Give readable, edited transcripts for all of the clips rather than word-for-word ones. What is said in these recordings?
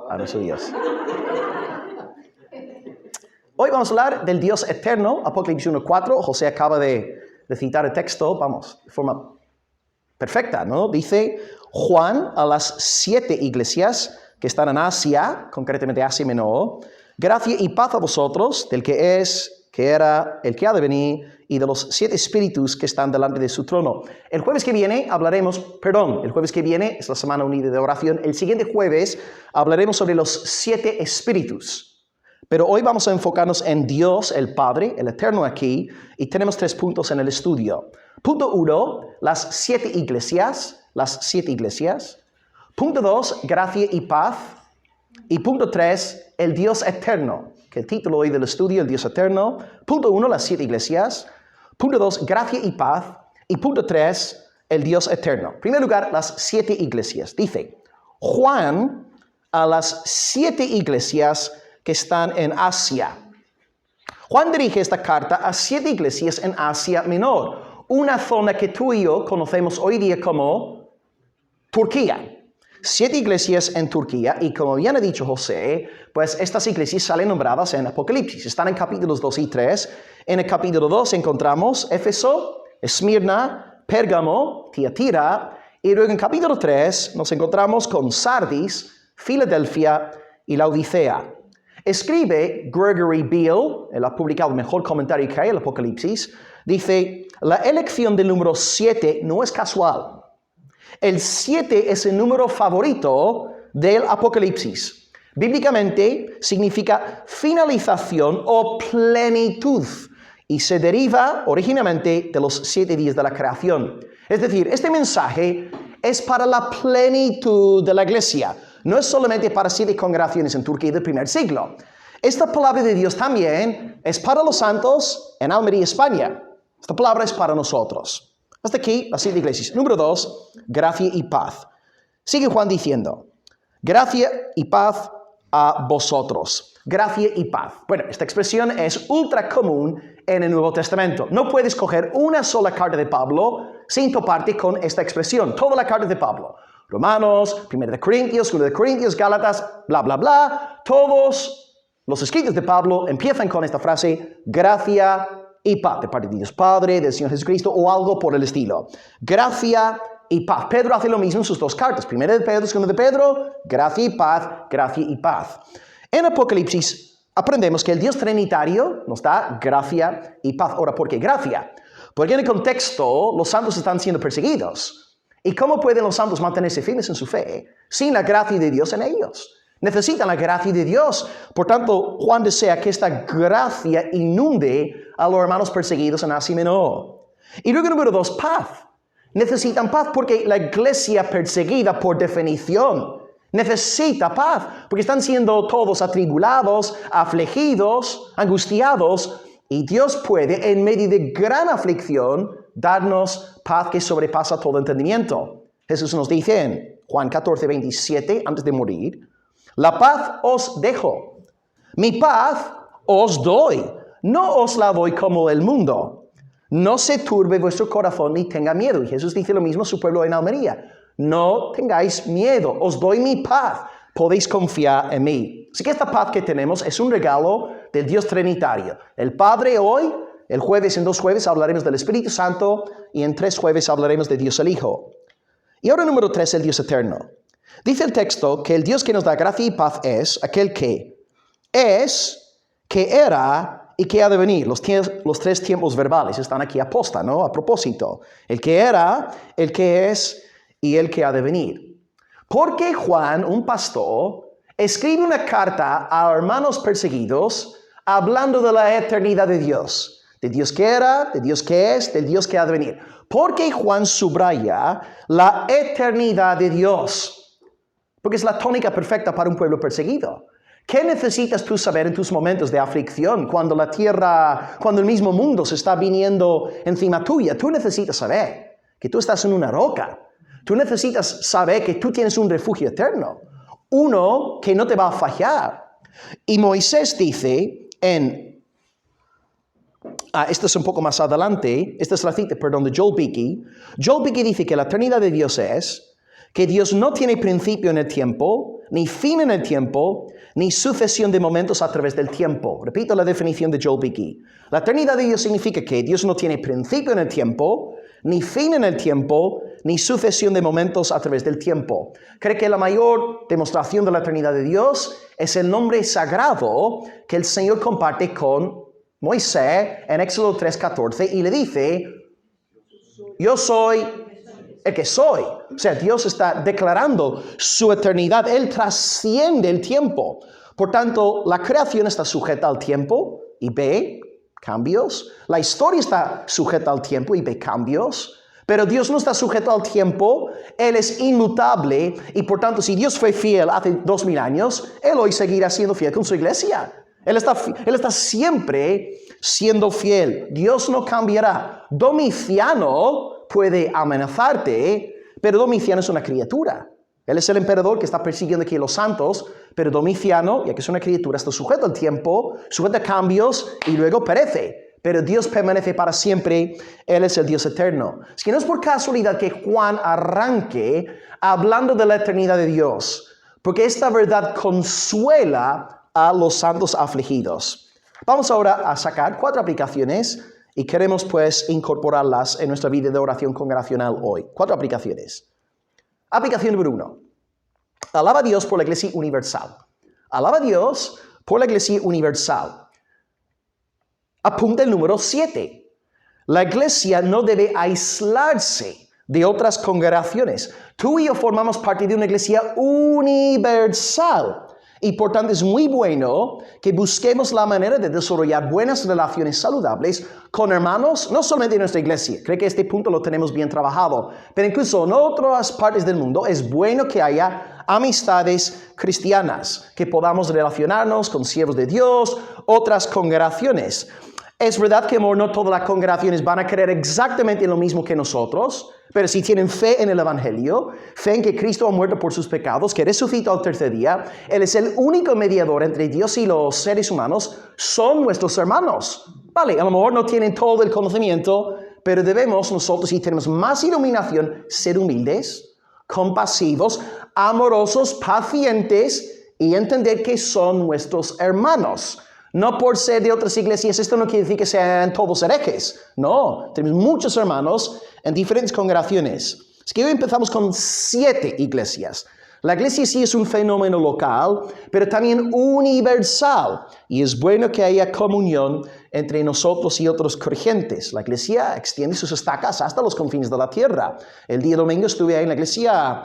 a nuestro Dios. Hoy vamos a hablar del Dios eterno, Apocalipsis 1:4. José acaba de citar el texto, de forma perfecta, ¿no? Dice Juan a las 7 iglesias que están en Asia, concretamente Asia Menor: gracia y paz a vosotros, del que es, que era, el que ha de venir, y de los 7 espíritus que están delante de su trono. El jueves que viene el jueves que viene es la Semana Unida de Oración. El siguiente jueves hablaremos sobre los 7 espíritus. Pero hoy vamos a enfocarnos en Dios, el Padre, el Eterno aquí, y tenemos 3 puntos en el estudio. Punto 1, las 7 iglesias. Punto 2, gracia y paz. Y punto 3, el Dios eterno, que el título hoy del estudio, el Dios eterno. Punto 1, las 7 iglesias. Punto 2, gracia y paz. Y punto 3, el Dios eterno. En primer lugar, las 7 iglesias. Dice Juan a las 7 iglesias que están en Asia. Juan dirige esta carta a 7 iglesias en Asia Menor, una zona que tú y yo conocemos hoy día como Turquía. 7 iglesias en Turquía, y como bien ha dicho José, pues estas iglesias salen nombradas en Apocalipsis. Están en capítulos 2 y 3. En el capítulo 2 encontramos Éfeso, Esmirna, Pérgamo, Tiatira, y luego en capítulo 3 nos encontramos con Sardis, Filadelfia y Laodicea. Escribe Gregory Beale, él ha publicado el mejor comentario que hay el Apocalipsis, dice: la elección del número 7 no es casual. El 7 es el número favorito del Apocalipsis. Bíblicamente significa finalización o plenitud, y se deriva originalmente de los 7 días de la creación. Es decir, este mensaje es para la plenitud de la iglesia. No es solamente para 7 congregaciones en Turquía del primer siglo. Esta palabra de Dios también es para los santos en Almería, España. Esta palabra es para nosotros. Hasta aquí las 7 iglesias. Número 2, gracia y paz. Sigue Juan diciendo: gracia y paz a vosotros. Gracia y paz. Bueno, esta expresión es ultra común en el Nuevo Testamento. No puedes coger una sola carta de Pablo sin toparte con esta expresión. Toda la carta de Pablo. Romanos, 1 de Corintios, 2 de Corintios, Gálatas, bla, bla, bla. Todos los escritos de Pablo empiezan con esta frase: gracia y paz, de parte de Dios Padre, del Señor Jesucristo, o algo por el estilo. Gracia y paz. Pedro hace lo mismo en sus 2 cartas. 1 de Pedro, 2 de Pedro, gracia y paz, gracia y paz. En Apocalipsis aprendemos que el Dios Trinitario nos da gracia y paz. Ahora, ¿por qué gracia? Porque en el contexto los santos están siendo perseguidos. ¿Y cómo pueden los santos mantenerse firmes en su fe sin la gracia de Dios en ellos? Necesitan la gracia de Dios. Por tanto, Juan desea que esta gracia inunde a los hermanos perseguidos en Asia Menor. Y luego, número 2, paz. Necesitan paz porque la iglesia perseguida, por definición, necesita paz. Porque están siendo todos atribulados, afligidos, angustiados. Y Dios puede, en medio de gran aflicción, darnos paz que sobrepasa todo entendimiento. Jesús nos dice en Juan 14:27, antes de morir: la paz os dejo, mi paz os doy, no os la doy como el mundo. No se turbe vuestro corazón ni tenga miedo. Y Jesús dice lo mismo a su pueblo en Almería: no tengáis miedo, os doy mi paz, podéis confiar en mí. Así que esta paz que tenemos es un regalo del Dios Trinitario. El Padre hoy, el jueves, en 2 jueves hablaremos del Espíritu Santo, y en 3 jueves hablaremos de Dios el Hijo. Y ahora número 3, el Dios eterno. Dice el texto que el Dios que nos da gracia y paz es aquel que es, que era y que ha de venir. Los 3 tiempos verbales están aquí aposta, ¿no? A propósito. El que era, el que es y el que ha de venir. Porque Juan, un pastor, escribe una carta a hermanos perseguidos hablando de la eternidad de Dios. De Dios que era, de Dios que es, del Dios que ha de venir. Porque Juan subraya la eternidad de Dios. Porque es la tónica perfecta para un pueblo perseguido. ¿Qué necesitas tú saber en tus momentos de aflicción? Cuando la tierra, cuando el mismo mundo se está viniendo encima tuya. Tú necesitas saber que tú estás en una roca. Tú necesitas saber que tú tienes un refugio eterno. Uno que no te va a fallar. Y Moisés dice esto es un poco más adelante. Esta es la cita, de Joel Beeke. Joel Beeke dice que la eternidad de Dios es que Dios no tiene principio en el tiempo, ni fin en el tiempo, ni sucesión de momentos a través del tiempo. Repito la definición de Joel Beeke. La eternidad de Dios significa que Dios no tiene principio en el tiempo, ni fin en el tiempo, ni sucesión de momentos a través del tiempo. Cree que la mayor demostración de la eternidad de Dios es el nombre sagrado que el Señor comparte con Moisés en Éxodo 3:14 y le dice, yo soy el que soy. O sea, Dios está declarando su eternidad. Él trasciende el tiempo. Por tanto, la creación está sujeta al tiempo y ve cambios. La historia está sujeta al tiempo y ve cambios. Pero Dios no está sujeto al tiempo. Él es inmutable. Y por tanto, si Dios fue fiel hace 2000 años, Él hoy seguirá siendo fiel con su iglesia. Él está siempre siendo fiel. Dios no cambiará. Domiciano puede amenazarte, pero Domiciano es una criatura. Él es el emperador que está persiguiendo aquí a los santos, pero Domiciano, ya que es una criatura, está sujeto al tiempo, sujeto a cambios y luego perece. Pero Dios permanece para siempre. Él es el Dios eterno. Es que no es por casualidad que Juan arranque hablando de la eternidad de Dios, porque esta verdad consuela a los santos afligidos. Vamos ahora a sacar 4 aplicaciones y queremos pues incorporarlas en nuestra vida de oración congregacional hoy. 4 aplicaciones. Aplicación número 1. Alaba a Dios por la Iglesia Universal. Alaba a Dios por la Iglesia Universal. Apunta el número 7. La Iglesia no debe aislarse de otras congregaciones. Tú y yo formamos parte de una Iglesia universal. Y por tanto es muy bueno que busquemos la manera de desarrollar buenas relaciones saludables con hermanos, no solamente en nuestra iglesia. Creo que este punto lo tenemos bien trabajado. Pero incluso en otras partes del mundo es bueno que haya amistades cristianas, que podamos relacionarnos con siervos de Dios, otras congregaciones. Es verdad que no todas las congregaciones van a creer exactamente lo mismo que nosotros, pero si tienen fe en el Evangelio, fe en que Cristo ha muerto por sus pecados, que resucitó al tercer día, Él es el único mediador entre Dios y los seres humanos, son nuestros hermanos. Vale, a lo mejor no tienen todo el conocimiento, pero debemos nosotros, si tenemos más iluminación, ser humildes, compasivos, amorosos, pacientes y entender que son nuestros hermanos. No por ser de otras iglesias, esto no quiere decir que sean todos herejes. No, tenemos muchos hermanos en diferentes congregaciones. Es que hoy empezamos con 7 iglesias. La iglesia sí es un fenómeno local, pero también universal. Y es bueno que haya comunión entre nosotros y otros creyentes. La iglesia extiende sus estacas hasta los confines de la tierra. El día domingo estuve ahí en la iglesia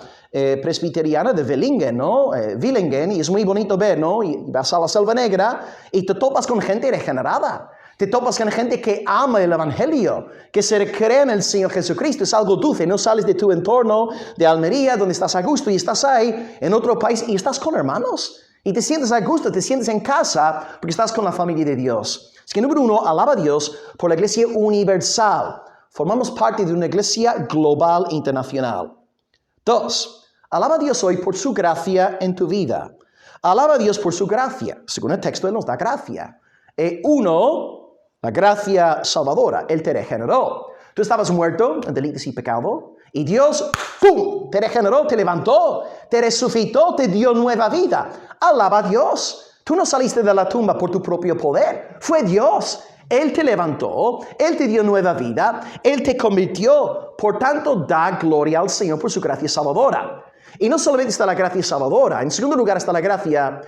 presbiteriana de Villingen, ¿no? Villingen, y es muy bonito ver, ¿no? Y vas a la Selva Negra y te topas con gente regenerada. Te topas con gente que ama el Evangelio, que se cree en el Señor Jesucristo. Es algo dulce. No sales de tu entorno de Almería, donde estás a gusto, y estás ahí en otro país y estás con hermanos. Y te sientes a gusto, te sientes en casa porque estás con la familia de Dios. Es que número 1, alaba a Dios por la iglesia universal. Formamos parte de una iglesia global internacional. 2, alaba a Dios hoy por su gracia en tu vida. Alaba a Dios por su gracia. Según el texto, Él nos da gracia. 1, la gracia salvadora. Él te regeneró. Tú estabas muerto en delitos y pecado. Y Dios, ¡pum!, te regeneró, te levantó, te resucitó, te dio nueva vida. Alaba a Dios. Tú no saliste de la tumba por tu propio poder. Fue Dios. Él te levantó, Él te dio nueva vida, Él te convirtió. Por tanto, da gloria al Señor por su gracia salvadora. Y no solamente está la gracia salvadora, en segundo lugar está la gracia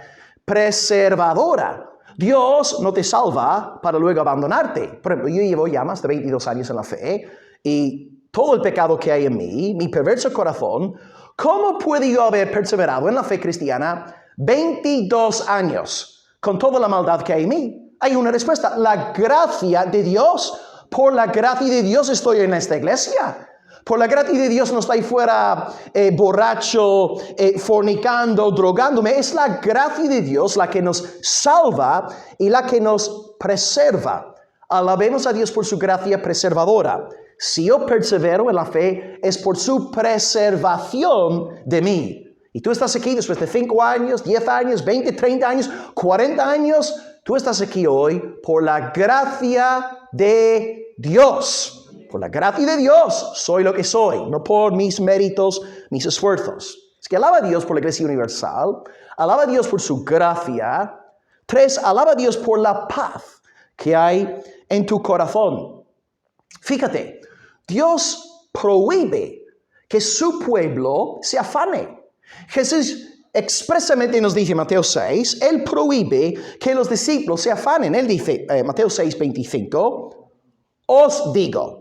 preservadora. Dios no te salva para luego abandonarte. Por ejemplo, yo llevo ya más de 22 años en la fe y todo el pecado que hay en mí, mi perverso corazón, ¿cómo puedo yo haber perseverado en la fe cristiana 22 años con toda la maldad que hay en mí? Hay una respuesta, la gracia de Dios. Por la gracia de Dios estoy en esta iglesia. Por la gracia de Dios no estoy fuera borracho, fornicando, drogándome. Es la gracia de Dios la que nos salva y la que nos preserva. Alabemos a Dios por su gracia preservadora. Si yo persevero en la fe, es por su preservación de mí. Y tú estás aquí después de 5 años, 10 años, 20, 30 años, 40 años. Tú estás aquí hoy por la gracia de Dios. por la gracia de Dios soy lo que soy, no por mis méritos, mis esfuerzos. Es que alaba a Dios por la iglesia universal, alaba a Dios por su gracia. 3, alaba a Dios por la paz que hay en tu corazón. Fíjate, Dios prohíbe que su pueblo se afane. Jesús expresamente nos dice en Mateo 6, Él prohíbe que los discípulos se afanen. Él dice, Mateo 6, 25, os digo.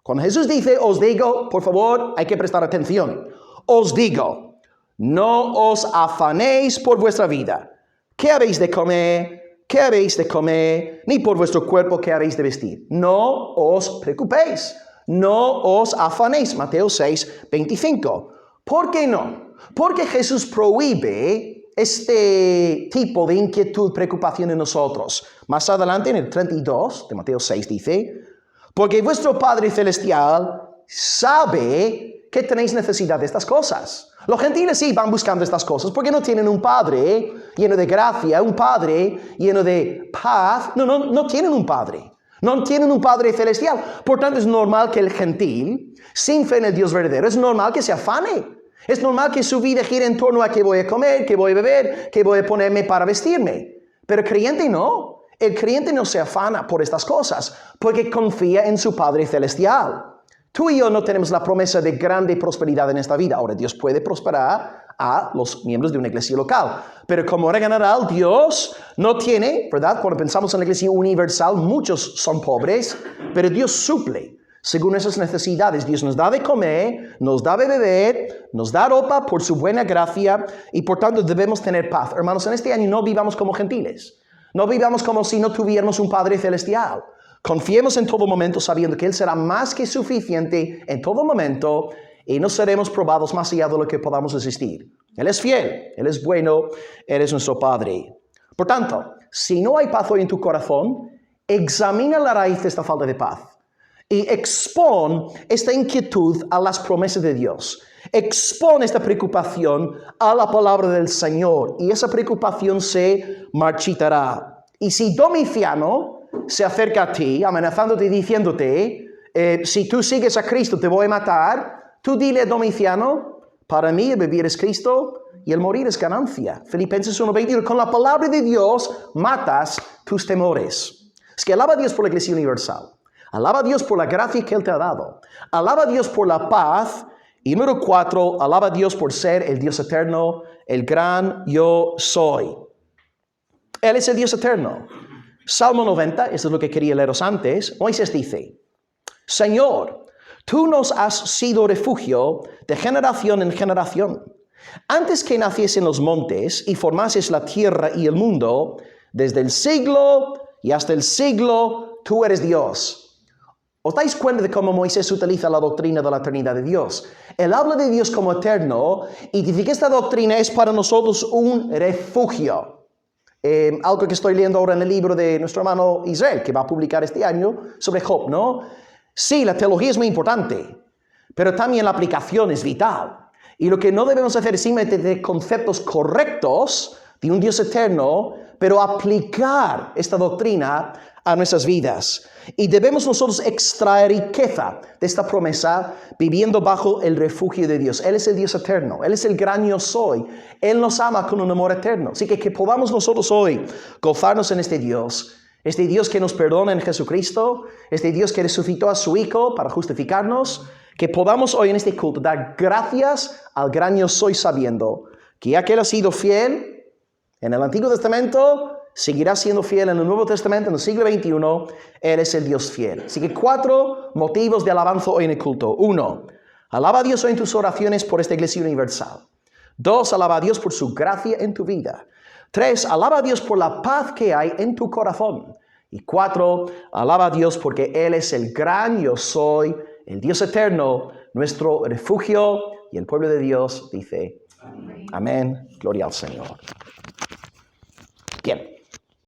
Cuando Jesús dice, os digo, por favor, hay que prestar atención. Os digo, no os afanéis por vuestra vida. ¿Qué habéis de comer? ¿Qué habéis de comer? Ni por vuestro cuerpo, ¿qué habéis de vestir? No os preocupéis. No os afanéis. Mateo 6, 25. ¿Por qué no? Porque Jesús prohíbe este tipo de inquietud, preocupación en nosotros. Más adelante en el 32 de Mateo 6 dice, porque vuestro Padre Celestial sabe que tenéis necesidad de estas cosas. Los gentiles sí van buscando estas cosas porque no tienen un Padre lleno de gracia, un Padre lleno de paz. No tienen un Padre. No tienen un Padre Celestial. Por tanto, es normal que el gentil, sin fe en el Dios verdadero, es normal que se afane. Es normal que su vida gire en torno a qué voy a comer, qué voy a beber, qué voy a ponerme para vestirme. Pero el creyente no. El creyente no se afana por estas cosas porque confía en su Padre Celestial. Tú y yo no tenemos la promesa de grande prosperidad en esta vida. Ahora, Dios puede prosperar a los miembros de una iglesia local. Pero como regla general, Dios no tiene, ¿verdad? Cuando pensamos en la iglesia universal, muchos son pobres, pero Dios suple según esas necesidades. Dios nos da de comer, nos da de beber, nos da ropa por su buena gracia y por tanto debemos tener paz. Hermanos, en este año no vivamos como gentiles. No vivamos como si no tuviéramos un Padre Celestial. Confiemos en todo momento sabiendo que Él será más que suficiente en todo momento y no seremos probados más allá de lo que podamos resistir. Él es fiel, Él es bueno, Él es nuestro Padre. Por tanto, si no hay paz hoy en tu corazón, examina la raíz de esta falta de paz. Y expon esta inquietud a las promesas de Dios. Expon esta preocupación a la palabra del Señor. Y esa preocupación se marchitará. Y si Domiciano se acerca a ti, amenazándote y diciéndote, si tú sigues a Cristo te voy a matar, tú dile a Domiciano, para mí el vivir es Cristo y el morir es ganancia. Filipenses 1:21, con la palabra de Dios matas tus temores. Es que alaba a Dios por la iglesia universal. Alaba a Dios por la gracia que Él te ha dado. Alaba a Dios por la paz. Y número 4, alaba a Dios por ser el Dios eterno, el gran yo soy. Él es el Dios eterno. Salmo 90, esto es lo que quería leeros antes. Moisés dice, Señor, tú nos has sido refugio de generación en generación. Antes que naciesen los montes y formases la tierra y el mundo, desde el siglo y hasta el siglo, tú eres Dios. ¿Os dais cuenta de cómo Moisés utiliza la doctrina de la eternidad de Dios? Él habla de Dios como eterno y dice que esta doctrina es para nosotros un refugio. Algo que estoy leyendo ahora en el libro de nuestro hermano Israel, que va a publicar este año, sobre Job, ¿no? Sí, la teología es muy importante, pero también la aplicación es vital. Y lo que no debemos hacer es simplemente tener conceptos correctos de un Dios eterno, pero aplicar esta doctrina a nuestras vidas. Y debemos nosotros extraer riqueza de esta promesa viviendo bajo el refugio de Dios. Él es el Dios eterno, Él es el gran yo soy. Él nos ama con un amor eterno. Así que podamos nosotros hoy gozarnos en este Dios que nos perdona en Jesucristo, este Dios que resucitó a su Hijo para justificarnos, que podamos hoy en este culto dar gracias al gran yo soy sabiendo que ya que Él ha sido fiel en el Antiguo Testamento, seguirá siendo fiel en el Nuevo Testamento, en el siglo XXI, Él es el Dios fiel. Así que 4 motivos de alabanza hoy en el culto. 1, alaba a Dios hoy en tus oraciones por esta iglesia universal. 2, alaba a Dios por su gracia en tu vida. 3, alaba a Dios por la paz que hay en tu corazón. Y 4, alaba a Dios porque Él es el gran yo soy, el Dios eterno, nuestro refugio. Y el pueblo de Dios dice, amén, gloria al Señor.